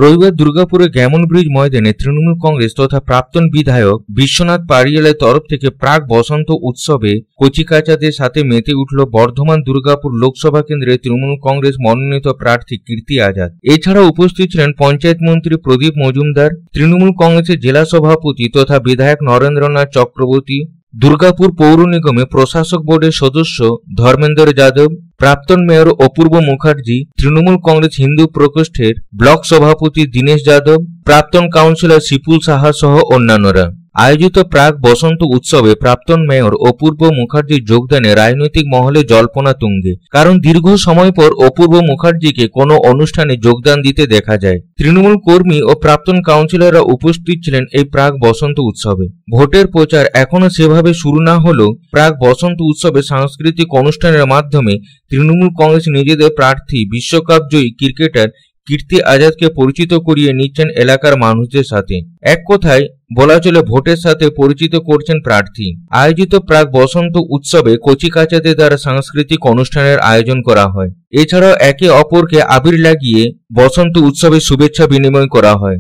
রবিবার দুর্গাপুরে Gammon bridge ময়দানে তৃণমূল কংগ্রেস তথা প্রাক্তন বিধায়ক বিশ্বনাথ পারিয়ালের তরফ থেকে প্রাক বসন্ত উৎসবে কচিকাঁচাদের সাথে মেতে উঠল বর্ধমান দুর্গাপুর লোকসভা কেন্দ্রে তৃণমূল কংগ্রেস মনোনীত প্রার্থী কীর্তি আজাদ। এছাড়া উপস্থিত ছিলেন পঞ্চায়েত মন্ত্রী প্রদীপ মজুমদার, তৃণমূল কংগ্রেসের জেলা সভাপতি তথা বিধায়ক নরেন্দ্রনাথ চক্রবর্তী, দুর্গাপুর পৌর নিগমে প্রশাসক বোর্ডের সদস্য ধর্মেন্দ্র যাদব, প্রাক্তন মেয়র অপূর্ব মুখার্জি, তৃণমূল কংগ্রেস হিন্দু প্রকোষ্ঠের ব্লক সভাপতি দীনেশ যাদব, প্রাক্তন কাউন্সিলর শিপুল সাহা সহ অন্যান্যরা। আয়োজিত প্রাক বসন্ত উৎসবে প্রাক্তন মেয়র অপূর্ব মুখার্জির যোগদানে রাজনৈতিক মহলে জল্পনা তুঙ্গে, কারণ দীর্ঘ সময় পর অপূর্ব মুখার্জিকে কোনো অনুষ্ঠানে যোগদান দিতে দেখা যায়। তৃণমূল কর্মী ও প্রাক্তন কাউন্সিলররা উপস্থিত ছিলেন এই প্রাক বসন্ত উৎসবে। ভোটের প্রচার এখনো সেভাবে শুরু না হলেও প্রাক বসন্ত উৎসবে সাংস্কৃতিক অনুষ্ঠানের মাধ্যমে তৃণমূল কংগ্রেস নিজেদের প্রার্থী বিশ্বকাপ জয়ী ক্রিকেটার কীর্তি আজাদকে পরিচিত করিয়ে নিচ্ছেন এলাকার মানুষদের সাথে। এক কথায় বলা চলে ভোটের সাথে পরিচিত করছেন প্রার্থী। আয়োজিত প্রাক বসন্ত উৎসবে কচিকাঁচাদের দ্বারা সাংস্কৃতিক অনুষ্ঠানের আয়োজন করা হয়। এছাড়াও একে অপরকে আবির লাগিয়ে বসন্ত উৎসবে শুভেচ্ছা বিনিময় করা হয়।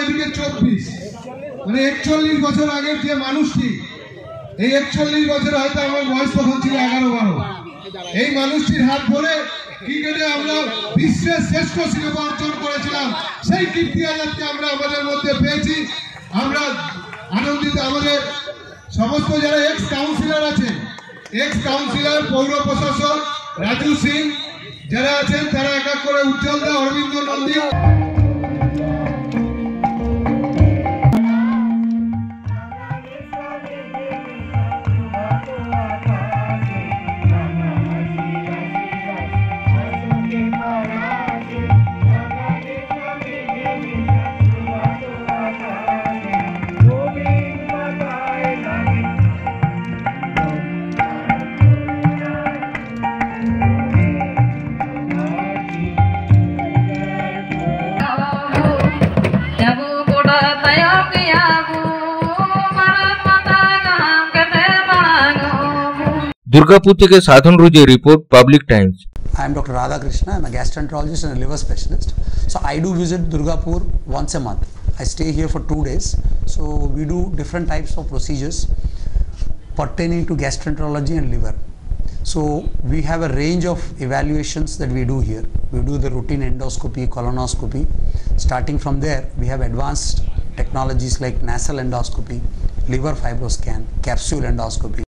এদিকে 24 মানে 41 বছর আগের যে মানুষটি, এই 41 বছর হয়তো আমার বয়স তখন ছিল 11-12। এই মানুষটির হাত ধরে ক্রিকেটে আমরা বিশ্বের শ্রেষ্ঠ শিরোপা অর্জন করেছিলাম। সেই কীর্তি আজাদকে আমরা আমাদের মধ্যে পেয়েছি। আমরা আনন্দিত। আমাদের সমস্ত যারা এক্স কাউন্সিলর আছেন, এক্স কাউন্সিলর পৌর প্রশাসক রাজু সিং যারা আছেন, তারা এক এক করে উজ্জ্বল দা, অরবিন্দ নন্দী, দুর্গাপুর থেকে সাধন রুজের report, Public Times. I am Dr. Radha Krishna. I am a gastroenterologist and a liver specialist. So I do visit Durgapur once a month. I stay here for 2 days. So we do different types of procedures pertaining to gastroenterology and liver. So we have a range of evaluations that we do here. We do the routine endoscopy, colonoscopy. Starting from there, we have advanced technologies like nasal endoscopy, liver fibroscan, capsule endoscopy.